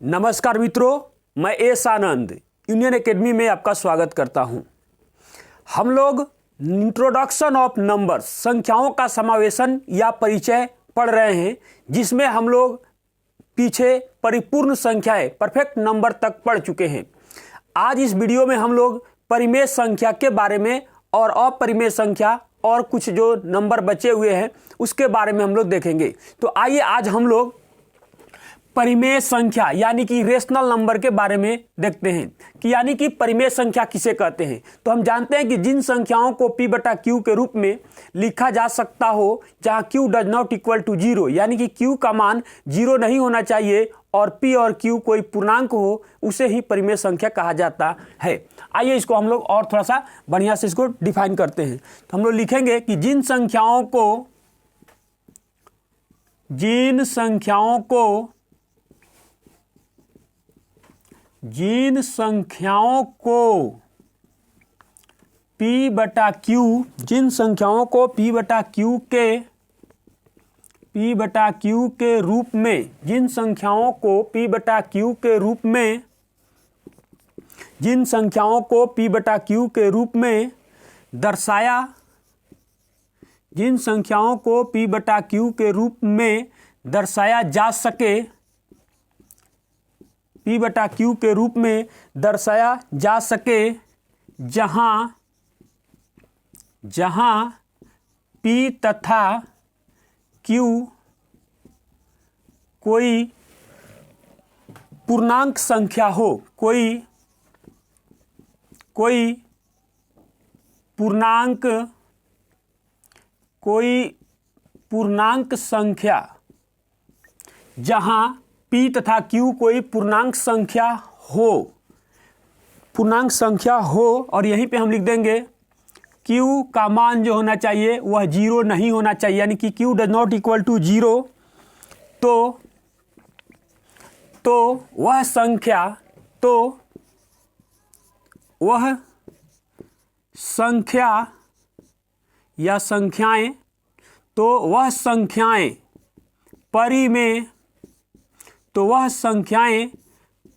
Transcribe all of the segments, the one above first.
नमस्कार मित्रों, मैं एस आनंद यूनियन एकेडमी में आपका स्वागत करता हूं। हम लोग इंट्रोडक्शन ऑफ नंबर्स, संख्याओं का समावेशन या परिचय पढ़ रहे हैं, जिसमें हम लोग पीछे परिपूर्ण संख्याएं, परफेक्ट नंबर तक पढ़ चुके हैं। आज इस वीडियो में हम लोग परिमेय संख्या के बारे में और अपरिमेय संख्या और कुछ जो नंबर बचे हुए हैं उसके बारे में हम लोग देखेंगे। तो आइए आज हम लोग परिमेय संख्या यानी कि रेशनल नंबर के बारे में देखते हैं कि यानी कि परिमेय संख्या किसे कहते हैं। तो हम जानते हैं कि जिन संख्याओं को p बटा q के रूप में लिखा जा सकता हो जहां q does not equal to 0, यानी कि q का मान 0 नहीं होना चाहिए और p और q कोई पूर्णांक हो, उसे ही परिमेय संख्या कहा जाता है। आइए इसको हम लोग और थोड़ा सा बढ़िया से इसको डिफाइन करते हैं। तो हम लोग लिखेंगे कि जिन संख्याओं को p बटा q के रूप में, जिन संख्याओं को p बटा q के रूप में दर्शाया, जिन संख्याओं को p बटा q के रूप में दर्शाया जा सके, p बटा q के रूप में दर्शाया जा सके, जहां p तथा q कोई पूर्णांक संख्या हो, कोई पूर्णांक संख्या, जहां p तथा q कोई पूर्णांक संख्या हो और यहीं पे हम लिख देंगे q का मान जो होना चाहिए वह 0 नहीं होना चाहिए, यानी कि q does not equal to 0। तो वह संख्याएं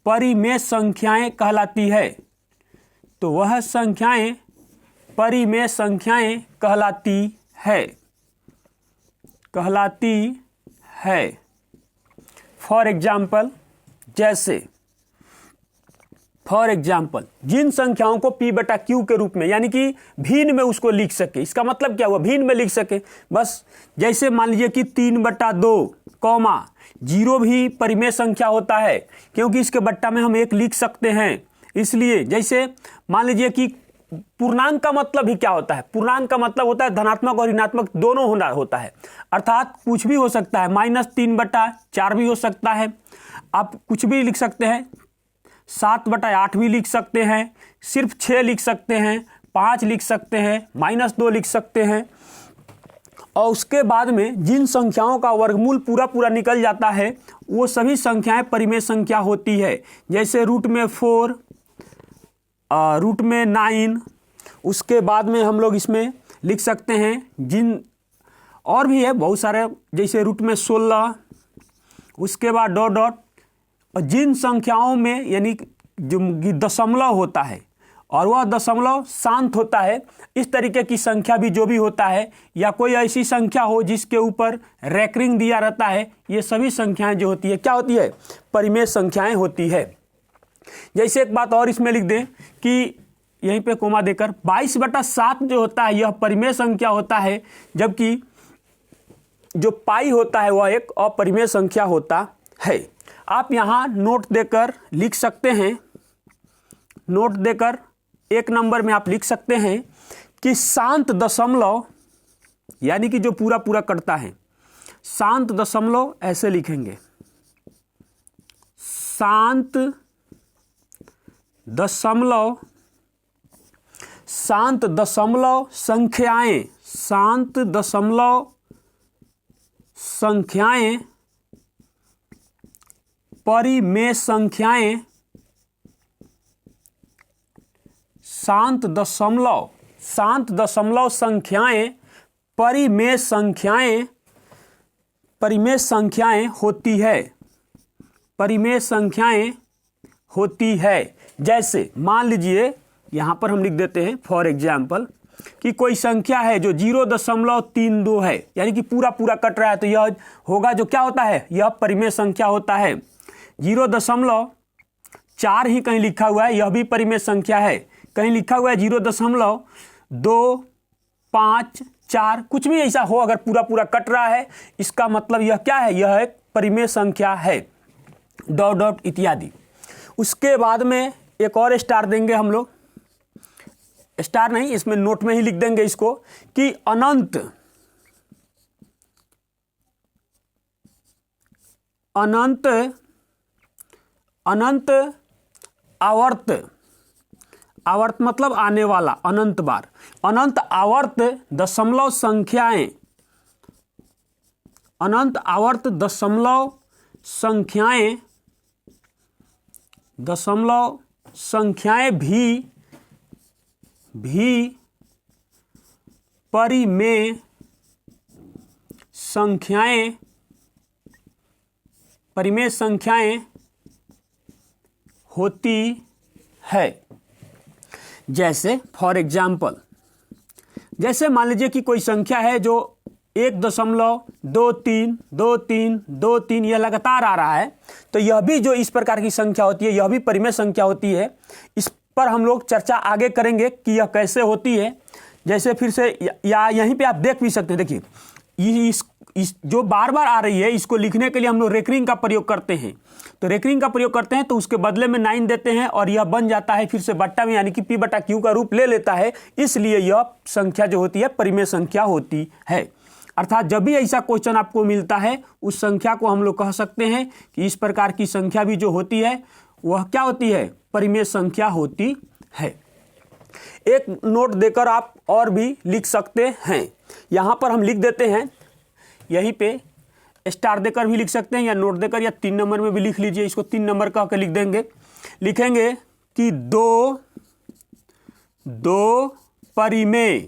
परिमेय संख्याएं कहलाती है। तो वह संख्याएं परिमेय संख्याएं कहलाती है। फॉर एग्जाम्पल, जिन संख्याओं को p बटा q के रूप में, यानी कि भिन्न में उसको लिख सके। इसका मतलब क्या हुआ? भिन्न में लिख सके। बस जैसे मान लीजिए कि 3/2 कॉमा 0 भी परिमेय संख्या होता है, क्योंकि इसके बट्टा में हम 1 लिख सकते हैं। इसलिए जैसे मान लीजिए कि पूर्णांक का मतलब ही क्या होता है? पूर्णांक का मतलब होता है धनात्मक और ऋणात्मक दोनों होता है, अर्थात कुछ भी हो सकता है। -3/4 भी हो सकता है, आप कुछ भी लिख सकते हैं। 7/8 भी लिख सकते हैं, सिर्फ 6 लिख सकते हैं, 5 लिख सकते हैं, -2 लिख सकते हैं। और उसके बाद में जिन संख्याओं का वर्गमूल पूरा निकल जाता है वो सभी संख्याएं परिमेय संख्या होती है। जैसे रूट में 4, रूट में 9, उसके बाद में हम लोग इसमें लिख सकते हैं जिन और भी है बहुत सारे, जैसे रूट में 16, उसके बाद डॉट। और जिन संख्याओं में यानी जो दशमलव होता है और वह दशमलव शांत होता है, इस तरीके की संख्या भी जो भी होता है, या कोई ऐसी संख्या हो जिसके ऊपर रैकरिंग दिया रहता है, ये सभी संख्याएं जो होती है क्या होती है? परिमेय संख्याएं होती है। जैसे एक बात और इसमें लिख दें कि यहीं पे कोमा देकर 22/7 जो होता है यह परिमेय संख्या होता है, जबकि जो पाई होता है वह एक अपरिमेय संख्या होता है। आप यहाँ नोट देकर लिख सकते हैं, नोट देकर 1 नंबर में आप लिख सकते हैं कि शांत दशमलव, यानी कि जो पूरा कटता है, शांत दशमलव ऐसे लिखेंगे, शांत दशमलव संख्याएं परिमेय संख्याएं, शांत दशमलव संख्याएं परिमेय संख्याएं होती है। परिमेय संख्याएं होती है। जैसे मान लीजिए यहाँ पर हम लिख देते हैं फॉर एग्जाम्पल कि कोई संख्या है जो 0.32 है, यानी कि पूरा पूरा कट रहा है, तो यह होगा जो क्या होता है, यह परिमेय संख्या होता है। 0.4 ही कहीं लिखा हुआ है, यह भी परिमेय संख्या है। कहीं लिखा हुआ है 0.254, कुछ भी ऐसा हो, अगर पूरा पूरा कट रहा है, इसका मतलब यह क्या है, यह एक परिमेय संख्या है। डॉट डॉट इत्यादि। उसके बाद में एक और स्टार देंगे हम लोग, स्टार नहीं, इसमें नोट में ही लिख देंगे इसको कि अनंत अनंत अनंत आवर्त, आवर्त मतलब आने वाला, अनंत बार, अनंत आवर्त दशमलव संख्याएं, अनंत आवर्त दशमलव संख्याएं भी परिमेय संख्याएं होती है। जैसे फॉर एग्जाम्पल, जैसे मान लीजिए कि कोई संख्या है जो 1.232323 यह लगातार आ रहा है, तो यह भी जो इस प्रकार की संख्या होती है, यह भी परिमेय संख्या होती है। इस पर हम लोग चर्चा आगे करेंगे कि यह कैसे होती है। जैसे फिर से या यहीं पे आप देख भी सकते हैं, देखिए इस जो बार बार आ रही है, इसको लिखने के लिए हम लोग रेकरिंग का प्रयोग करते हैं। तो रेकरिंग का प्रयोग करते हैं तो उसके बदले में 9 देते हैं और यह बन जाता है फिर से बट्टा में, यानी कि P/Q का रूप ले लेता है। इसलिए यह संख्या जो होती है परिमेय संख्या होती है। अर्थात जब भी ऐसा क्वेश्चन आपको मिलता है, उस संख्या को हम लोग कह सकते हैं कि इस प्रकार की संख्या भी जो होती है वह क्या होती है, परिमेय संख्या होती है। एक नोट देकर आप और भी लिख सकते हैं। यहाँ पर हम लिख देते हैं, यहीं पे स्टार देकर भी लिख सकते हैं या नोट देकर, या 3 नंबर में भी लिख लीजिए। इसको 3 नंबर कह के लिख देंगे। लिखेंगे कि दो परिमेय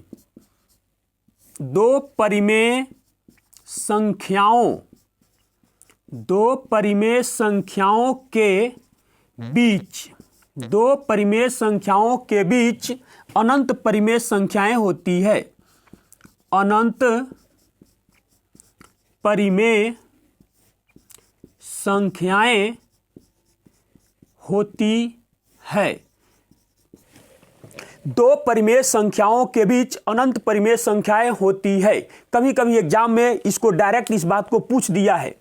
संख्याओं के बीच अनंत परिमेय संख्याएं होती है। अनंत परिमेय संख्याएं होती है। दो परिमेय संख्याओं के बीच अनंत परिमेय संख्याएं होती है। कभी कभी एग्जाम में इसको डायरेक्ट इस बात को पूछ दिया है।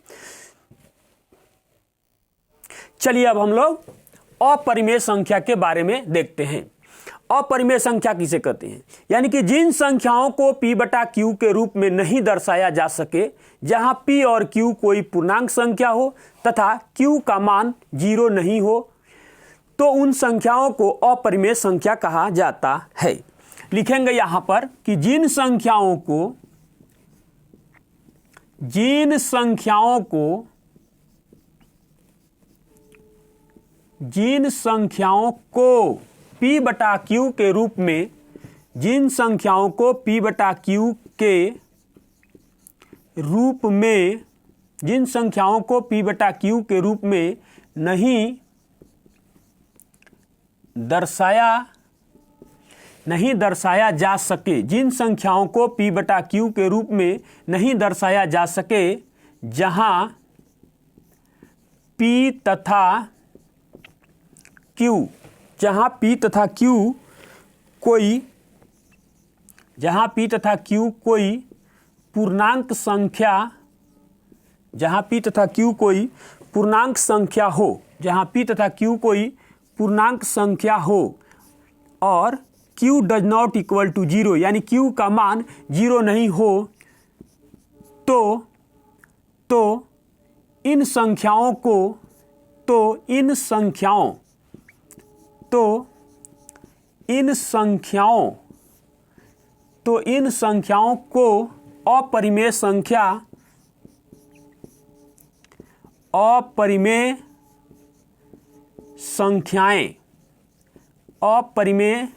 चलिए अब हम लोग अपरिमेय संख्या के बारे में देखते हैं। अपरिमेय संख्या किसे कहते हैं, यानी कि जिन संख्याओं को P/Q के रूप में नहीं दर्शाया जा सके, जहां P और Q कोई पूर्णांक संख्या हो तथा Q का मान 0 नहीं हो, तो उन संख्याओं को अपरिमेय संख्या कहा जाता है। लिखेंगे यहां पर कि जिन संख्याओं को P/Q के रूप में, जिन संख्याओं को P/Q के रूप में नहीं दर्शाया जा सके, जिन संख्याओं को P/Q के रूप में नहीं दर्शाया जा सके, जहां P तथा Q कोई पूर्णांक संख्या हो, और Q does not equal to 0, यानी Q का मान 0 नहीं हो, तो इन संख्याओं को अपरिमेय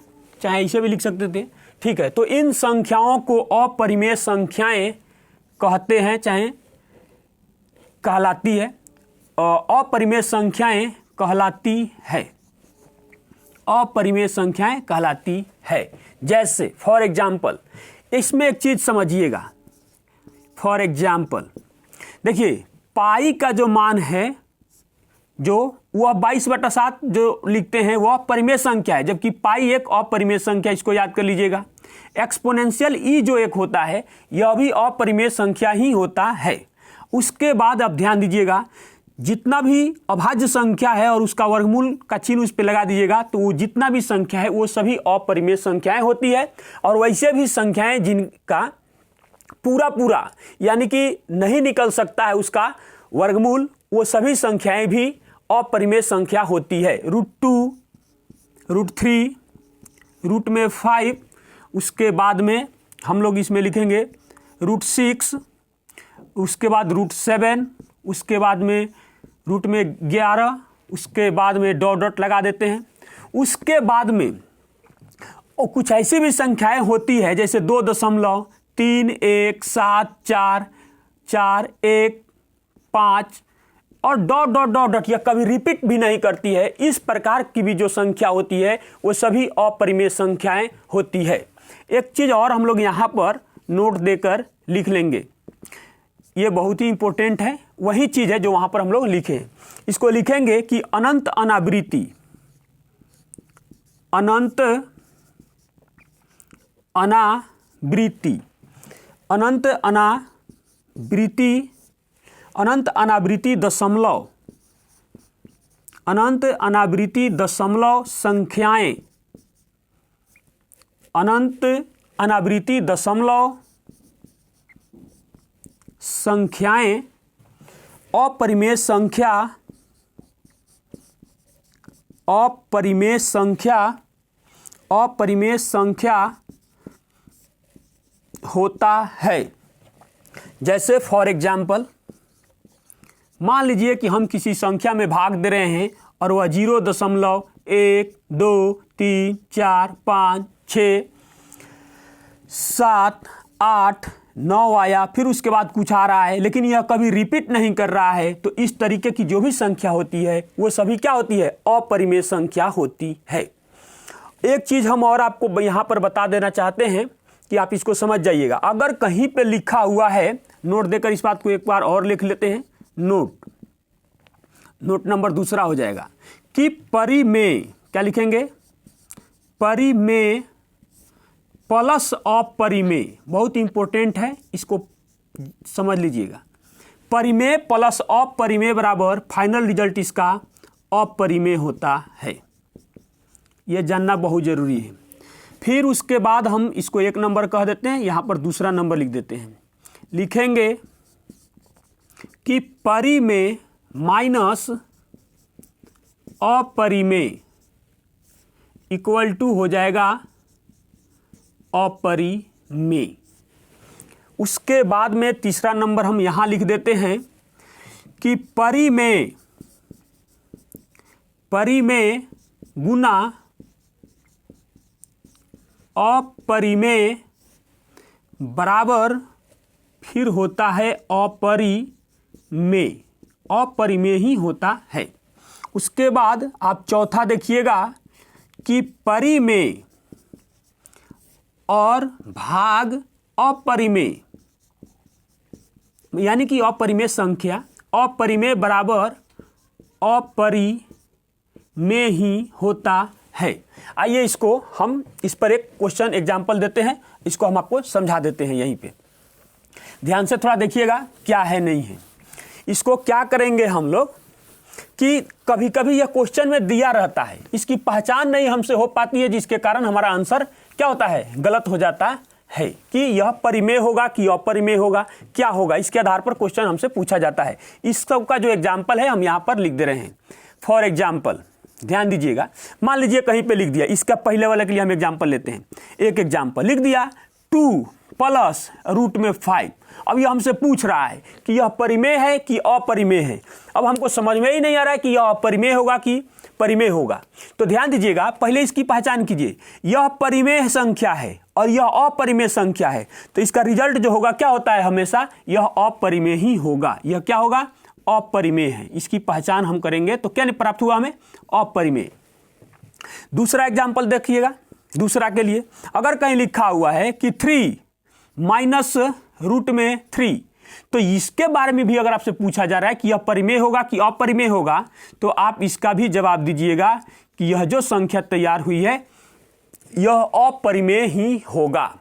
चाहे इसे भी लिख सकते थे, ठीक है। तो इन संख्याओं को अपरिमेय संख्याएं कहते हैं, चाहे कहलाती है। अपरिमेय संख्याएं कहलाती है, अपरिमेय संख्याएं कहलाती है। जैसे फॉर एग्जाम्पल, इसमें एक चीज समझिएगा। फॉर एग्जाम्पल देखिए, पाई का जो मान है जो वह 22/7 जो लिखते हैं वह परिमेय संख्या है, जबकि पाई एक अपरिमेय संख्या, इसको याद कर लीजिएगा। एक्सपोनेंशियल ई जो एक होता है यह भी अपरिमेय संख्या ही होता है। उसके बाद अब ध्यान दीजिएगा, जितना भी अभाज्य संख्या है और उसका वर्गमूल का चिन्ह उस पर लगा दीजिएगा, तो वो जितना भी संख्या है वो सभी अपरिमेय संख्याएं होती है। और वैसे भी संख्याएं जिनका पूरा यानी कि नहीं निकल सकता है उसका वर्गमूल, वो सभी संख्याएं भी अपरिमेय संख्या होती है। √2, √3, √5, उसके बाद में हम लोग इसमें लिखेंगे √6, उसके बाद √7, उसके बाद में रूट में 11, उसके बाद में डॉट लगा देते हैं। उसके बाद में और कुछ ऐसी भी संख्याएं होती है जैसे 2.3, 1, 7, 4, 4, 1, 5 और डॉट यह कभी रिपीट भी नहीं करती है। इस प्रकार की भी जो संख्या होती है वो सभी अपरिमेय संख्याएं होती है। एक चीज और हम लोग यहाँ पर नोट देकर लिख लेंगे, ये बहुत ही इंपॉर्टेंट है, वही चीज है जो वहां पर हम लोग लिखे। इसको लिखेंगे कि अनंत अनावृत्ति, अनंत अनावृत्ति, अनंत अनावृत्ति, अनंत अनावृत्ति दशमलव, अनंत अनावृत्ति दशमलव संख्याएं, अनंत अनावृत्ति दशमलव संख्याएं अपरिमेय संख्या, अपरिमेय संख्या, अपरिमेय संख्या होता है। जैसे फॉर एग्जाम्पल मान लीजिए कि हम किसी संख्या में भाग दे रहे हैं और वह 0.1, 2, 3, 4, 5, 6, 7, 8, 9 आया, फिर उसके बाद कुछ आ रहा है लेकिन यह कभी रिपीट नहीं कर रहा है, तो इस तरीके की जो भी संख्या होती है वो सभी क्या होती है? अपरिमेय संख्या होती है। एक चीज हम और आपको यहाँ पर बता देना चाहते हैं कि आप इसको समझ जाइएगा। अगर कहीं पे लिखा हुआ है, नोट देकर इस बात को एक बार और लिख लेते हैं, नोट नंबर दूसरा हो जाएगा कि परिमेय, क्या लिखेंगे? परिमेय प्लस अपरिमेय, बहुत इंपॉर्टेंट है, इसको समझ लीजिएगा। परिमेय प्लस अपरिमेय बराबर फाइनल रिजल्ट इसका अपरिमेय होता है, यह जानना बहुत जरूरी है। फिर उसके बाद हम इसको एक नंबर कह देते हैं, यहाँ पर दूसरा नंबर लिख देते हैं, लिखेंगे कि परिमेय माइनस अपरिमेय इक्वल टू हो जाएगा अपरिमेय। उसके बाद में तीसरा नंबर हम यहां लिख देते हैं कि परिमेय गुना अपरिमेय बराबर फिर होता है अपरिमेय, अपरिमेय ही होता है। उसके बाद आप चौथा देखिएगा कि परिमेय और भाग अपरिमेय, यानी कि अपरिमेय संख्या, अपरिमेय बराबर अपरिमेय ही होता है। आइए इसको हम इस पर एक क्वेश्चन एग्जाम्पल देते हैं, इसको हम आपको समझा देते हैं। यहीं पे ध्यान से थोड़ा देखिएगा क्या है नहीं है। इसको क्या करेंगे हम लोग कि कभी कभी यह क्वेश्चन में दिया रहता है, इसकी पहचान नहीं हमसे हो पाती है, जिसके कारण हमारा आंसर क्या होता है? गलत हो जाता है कि यह परिमेय होगा कि अपरिमेय होगा, क्या होगा, इसके आधार पर क्वेश्चन हमसे पूछा जाता है। इस सब का जो एग्जाम्पल है हम यहाँ पर लिख दे रहे हैं। फॉर एग्जाम्पल ध्यान दीजिएगा, मान लीजिए कहीं पे लिख दिया, इसका पहले वाले के लिए हम एग्जाम्पल लेते हैं। एक एग्जाम्पल लिख दिया 2 प्लस √5। अब यह हमसे पूछ रहा है कि यह परिमेय है कि अपरिमेय है। अब हमको समझ में ही नहीं आ रहा है कि यह अपरिमेय होगा कि परिमेय होगा। तो ध्यान दीजिएगा, पहले इसकी पहचान कीजिए, यह परिमेय संख्या है और यह अपरिमेय संख्या है, तो इसका रिजल्ट जो होगा क्या होता है? हमेशा यह अपरिमेय ही होगा। यह क्या होगा? अपरिमेय है। इसकी पहचान हम करेंगे तो क्या प्राप्त हुआ हमें? अपरिमेय। दूसरा एग्जाम्पल देखिएगा। दूसरा के लिए अगर कहीं लिखा हुआ है कि 3 माइनस रूट में 3, तो इसके बारे में भी अगर आपसे पूछा जा रहा है कि यह परिमेय होगा कि अपरिमेय होगा, तो आप इसका भी जवाब दीजिएगा कि यह जो संख्या तैयार हुई है यह अपरिमेय ही होगा।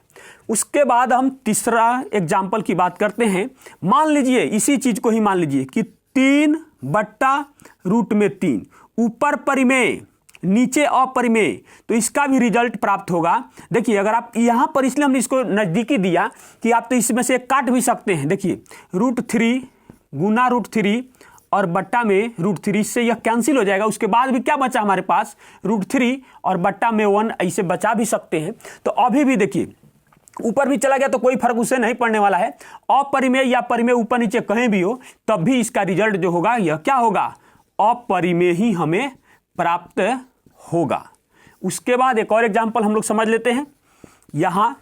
उसके बाद हम तीसरा एग्जाम्पल की बात करते हैं। मान लीजिए इसी चीज को ही मान लीजिए कि 3/√3 ऊपर परिमेय नीचे अपरिमेय, तो इसका भी रिजल्ट प्राप्त होगा। देखिए अगर आप यहां पर, इसलिए हमने इसको नजदीकी दिया कि आप तो इसमें से काट भी सकते हैं। देखिए √3 गुना √3 और बट्टा में √3 से यह कैंसिल हो जाएगा। उसके बाद भी क्या बचा हमारे पास? √3 और बट्टा में 1, ऐसे बचा भी सकते हैं। तो अभी भी देखिए ऊपर भी चला गया तो कोई फर्क उससे नहीं पड़ने वाला है। अपरिमेय या परिमेय ऊपर नीचे कहीं भी हो तब भी इसका रिजल्ट जो होगा यह क्या होगा? अपरिमेय ही हमें प्राप्त होगा। उसके बाद एक और एग्जांपल हम लोग समझ लेते हैं। यहां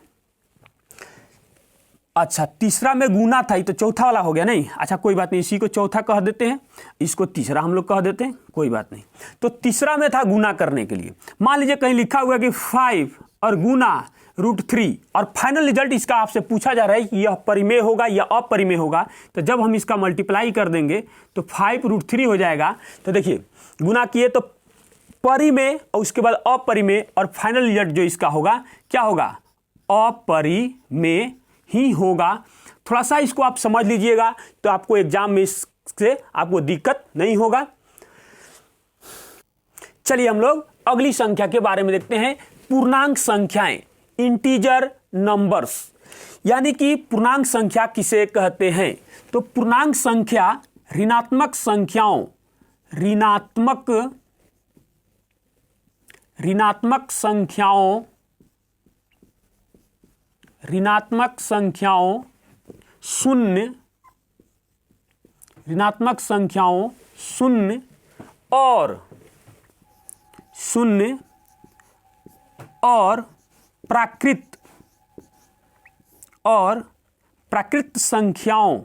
अच्छा तीसरा में गुना था, ये तो चौथा वाला हो गया नहीं। अच्छा कोई बात नहीं, इसी को चौथा कह देते हैं, इसको तीसरा हम लोग कह देते हैं, कोई बात नहीं। तो तीसरा में था गुना करने के लिए। मान लीजिए कहीं लिखा हुआ कि 5 और गुना √3 और फाइनल रिजल्ट इसका आपसे पूछा जा रहा है कि यह परिमेय होगा या अपरिमेय होगा। तो जब हम इसका मल्टीप्लाई कर देंगे तो 5√3 हो जाएगा। तो देखिए गुना किए तो परिमेय और उसके बाद अपरिमेय और फाइनल रिजल्ट जो इसका होगा क्या होगा? अपरिमेय ही होगा। थोड़ा सा इसको आप समझ लीजिएगा तो आपको एग्जाम में इससे आपको दिक्कत नहीं होगा। चलिए हम लोग अगली संख्या के बारे में देखते हैं। पूर्णांक संख्याएं, इंटीजर नंबर्स, यानी कि पूर्णांक संख्या किसे कहते हैं? तो पूर्णांक संख्या ऋणात्मक संख्याओं शून्य और प्राकृत संख्याओं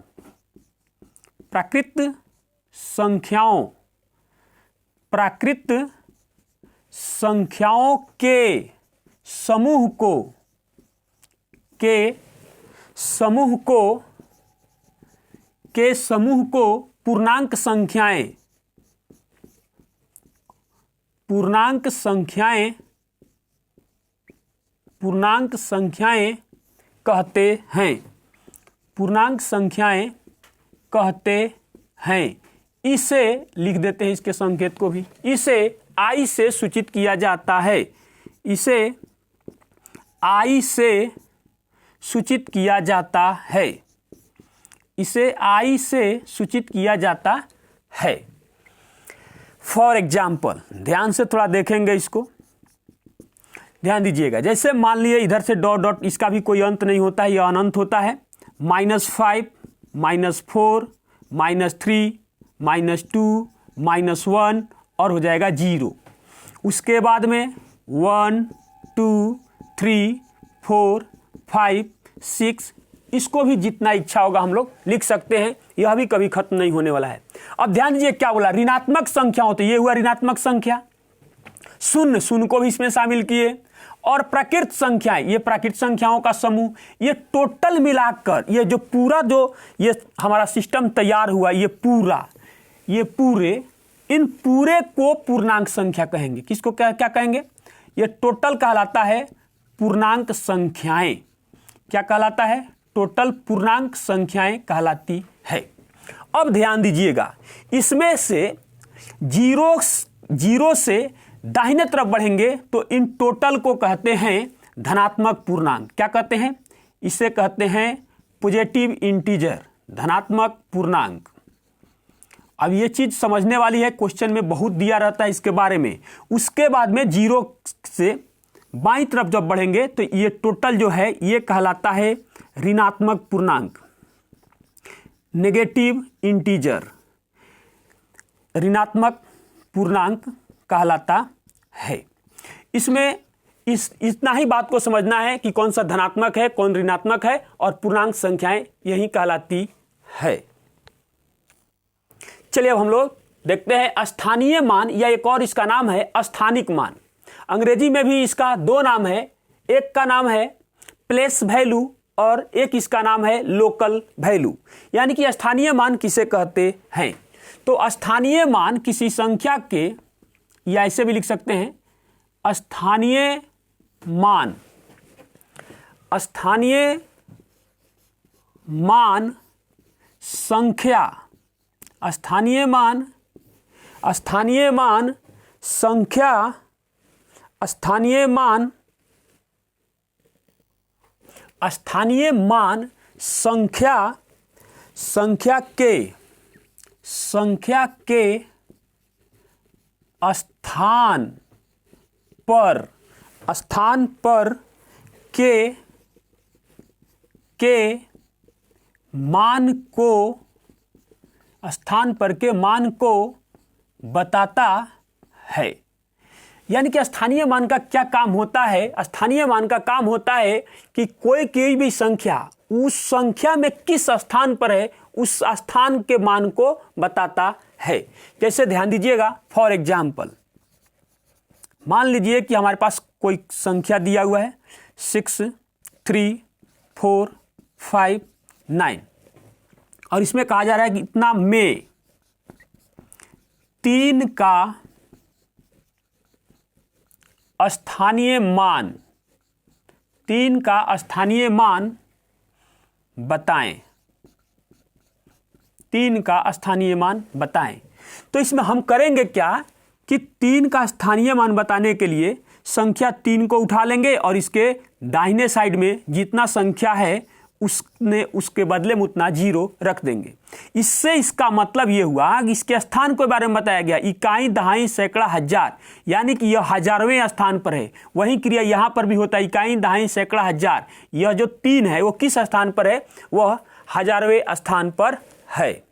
के समूह को पूर्णांक संख्याएं कहते हैं। इसे लिख देते हैं, इसके संकेत को भी। इसे I से सूचित किया जाता है। इसे I से सूचित किया जाता है। फॉर एग्जाम्पल, ध्यान से थोड़ा देखेंगे इसको, ध्यान दीजिएगा। जैसे मान लिए इधर से डॉट डॉट, इसका भी कोई अंत नहीं होता है, यह अनंत होता है। -5, -4, -3, -2, -1 और हो जाएगा 0। उसके बाद में 1, 2, 3, 4, 5, 6, इसको भी जितना इच्छा होगा हम लोग लिख सकते हैं। यह भी कभी खत्म नहीं होने वाला है। अब ध्यान दीजिए क्या बोला? ऋणात्मक संख्या होती है, ये हुआ ऋणात्मक संख्या। शून्य को भी इसमें शामिल किए। और प्राकृत संख्याएं, ये प्राकृत संख्याओं का समूह। ये टोटल मिलाकर ये जो पूरा जो ये हमारा सिस्टम तैयार हुआ, ये पूरे इन पूरे को पूर्णांक संख्या कहेंगे। किसको क्या कहेंगे? ये टोटल कहलाता है पूर्णांक संख्याएं। क्या कहलाता है? टोटल पूर्णांक संख्याएं कहलाती है। अब ध्यान दीजिएगा, इसमें से जीरो से दाहिने तरफ बढ़ेंगे तो इन टोटल को कहते हैं धनात्मक पूर्णांक। क्या कहते हैं? इसे कहते हैं पॉजिटिव इंटीजर, धनात्मक पूर्णांक। अब ये चीज समझने वाली है, क्वेश्चन में बहुत दिया रहता है इसके बारे में। उसके बाद में 0 से बाईं तरफ जब बढ़ेंगे तो ये टोटल जो है ये कहलाता है ऋणात्मक पूर्णांक, नेगेटिव इंटीजर, ऋणात्मक पूर्णांक कहलाता है। इसमें इतना ही बात को समझना है कि कौन सा धनात्मक है, कौन ऋणात्मक है, और पूर्णांक संख्याएं यही कहलाती है। चलिए अब हम लोग देखते हैं स्थानीय मान, या एक और इसका नाम है स्थानिक मान। अंग्रेजी में भी इसका दो नाम है, एक का नाम है प्लेस वैल्यू और एक इसका नाम है लोकल वैल्यू। यानी कि स्थानीय मान किसे कहते हैं? तो स्थानीय मान किसी संख्या के, या ऐसे भी लिख सकते हैं स्थानीय मान, स्थानीय मान संख्या, स्थानीय मान, स्थानीय मान संख्या, स्थानीय मान, स्थानीय मान संख्या, संख्या के स्थान पर, स्थान पर के मान को, स्थान पर के मान को बताता है। यानी कि स्थानीय मान का क्या काम होता है? स्थानीय मान का काम होता है कि कोई भी संख्या उस संख्या में किस स्थान पर है, उस स्थान के मान को बताता है। जैसे ध्यान दीजिएगा, फॉर एग्जाम्पल मान लीजिए कि हमारे पास कोई संख्या दिया हुआ है 6, 3, 4, 5, 9 और इसमें कहा जा रहा है कि इतना में 3 का स्थानीय मान, 3 का स्थानीय मान बताएं, 3 का स्थानीय मान बताएं। तो इसमें हम करेंगे क्या कि 3 का स्थानीय मान बताने के लिए संख्या 3 को उठा लेंगे और इसके दाहिने साइड में जितना संख्या है उसके बदले में उतना 0 रख देंगे। इससे इसका मतलब ये हुआ कि इसके स्थान के बारे में बताया गया, इकाई, दहाई, सैकड़ा, हजार, यानी कि यह हजारवें स्थान पर है। वही क्रिया यहाँ पर भी होता है, इकाई, दहाई, सैकड़ा, हजार। यह जो 3 है वो किस स्थान पर है? वह हजारवें स्थान पर है।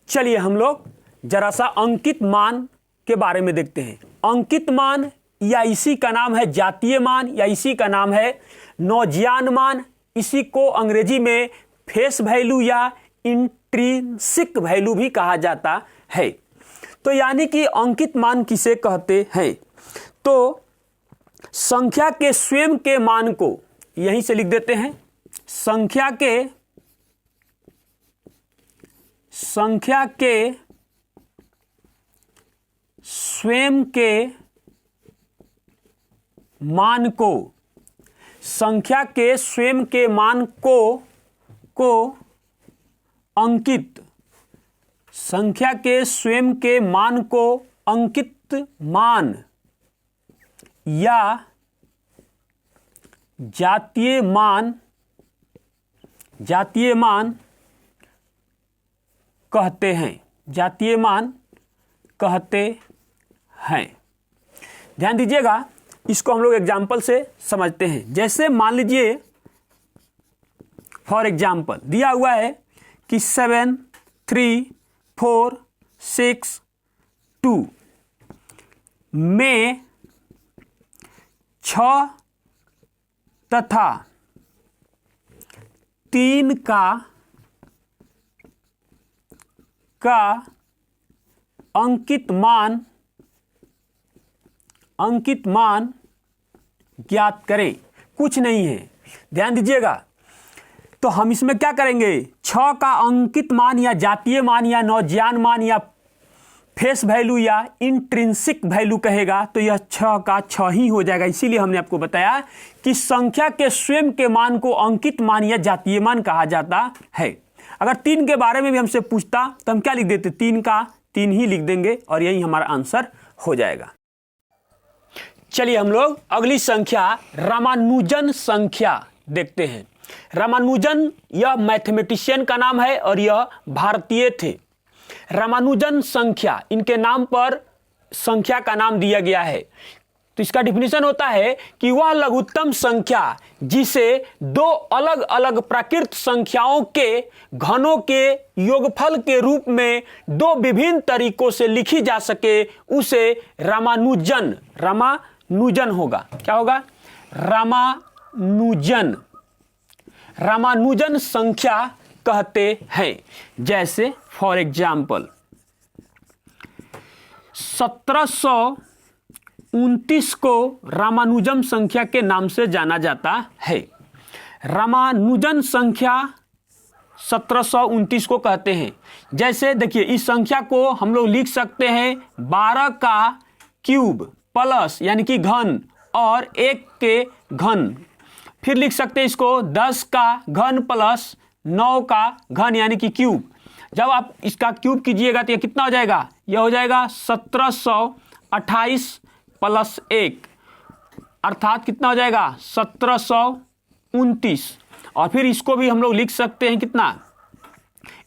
चलिए हम लोग जरा सा अंकित मान के बारे में देखते हैं। अंकित मान, या इसी का नाम है जातीय मान, या इसी का नाम है नौजियान मान। इसी को अंग्रेजी में फेस वैल्यू या इंट्रिंसिक वैल्यू भी कहा जाता है। तो यानी कि अंकित मान किसे कहते हैं? तो संख्या के स्वयं के मान को यहीं से लिख देते हैं। संख्या के स्वयं के मान को, संख्या के स्वयं के मान को अंकित, संख्या के स्वयं के मान को अंकित मान या जातीय मान कहते हैं, जातीय मान कहते हैं। ध्यान दीजिएगा, इसको हम लोग एग्जाम्पल से समझते हैं। जैसे मान लीजिए फॉर एग्जाम्पल दिया हुआ है कि 7, 3, 4, 6, 2 में 6 तथा 3 का अंकित मान ज्ञात करें। कुछ नहीं है, ध्यान दीजिएगा। तो हम इसमें क्या करेंगे? 6 का अंकित मान या जातीय मान या नौजियान मान या फेस वैल्यू या इंट्रिंसिक वैल्यू कहेगा तो यह 6 का 6 ही हो जाएगा। इसीलिए हमने आपको बताया कि संख्या के स्वयं के मान को अंकित मान या जातीय मान कहा जाता है। अगर 3 के बारे में भी हमसे पूछता तो हम क्या लिख देते? 3 का 3 ही लिख देंगे और यही हमारा आंसर हो जाएगा। चलिए हम लोग अगली संख्या रामानुजन संख्या देखते हैं। रामानुजन यह मैथमेटिशियन का नाम है और यह भारतीय थे। रामानुजन संख्या, इनके नाम पर संख्या का नाम दिया गया है। तो इसका डिफिनीशन होता है कि वह लघुत्तम संख्या जिसे 2 अलग अलग प्राकृत संख्याओं के घनों के योगफल के रूप में 2 विभिन्न तरीकों से लिखी जा सके उसे रामानुजन होगा। क्या होगा? रामानुजन संख्या कहते हैं। जैसे फॉर एग्जाम्पल 1729 को रामानुजन संख्या के नाम से जाना जाता है। रामानुजन संख्या 1729 को कहते हैं। जैसे देखिए इस संख्या को हम लोग लिख सकते हैं 12 का क्यूब प्लस यानी कि घन और 1 के घन। फिर लिख सकते हैं इसको 10 का घन प्लस 9 का घन यानी कि क्यूब। जब आप इसका क्यूब कीजिएगा तो ये कितना हो जाएगा, यह हो जाएगा 1728 प्लस 1 अर्थात कितना हो जाएगा 1729। और फिर इसको भी हम लोग लिख सकते हैं कितना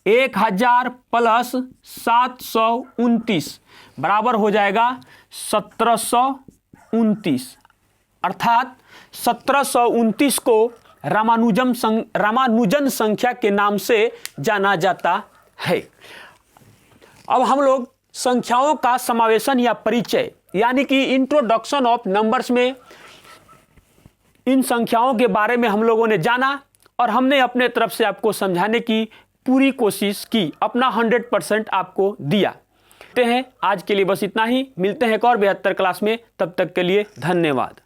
1000 प्लस 729 बराबर हो जाएगा 1729। अर्थात 1729 को रामानुजन संख्या के नाम से जाना जाता है। अब हम लोग संख्याओं का समावेशन या परिचय यानी कि इंट्रोडक्शन ऑफ नंबर्स में इन संख्याओं के बारे में हम लोगों ने जाना और हमने अपने तरफ से आपको समझाने की पूरी कोशिश की, अपना 100% आपको दिया। आज के लिए बस इतना ही, मिलते हैं एक और बेहतर क्लास में, तब तक के लिए धन्यवाद।